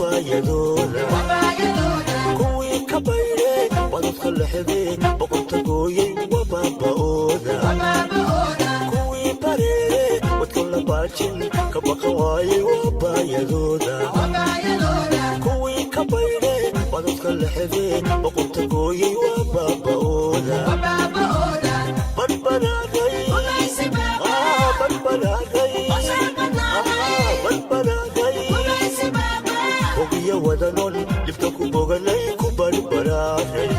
wabayadooda kuwii ka baydhay wadadka lexday boqorta gooyey wabaaba'ooda kuwii bareeray wadka la baajin ka baqan waayey wabayadooda kuwii ka baydhay wadadka lexday boqorta gooyey wabaaba'ooda badbadaaday ogiya wadanon dhibka ku boganay ku barbaraaray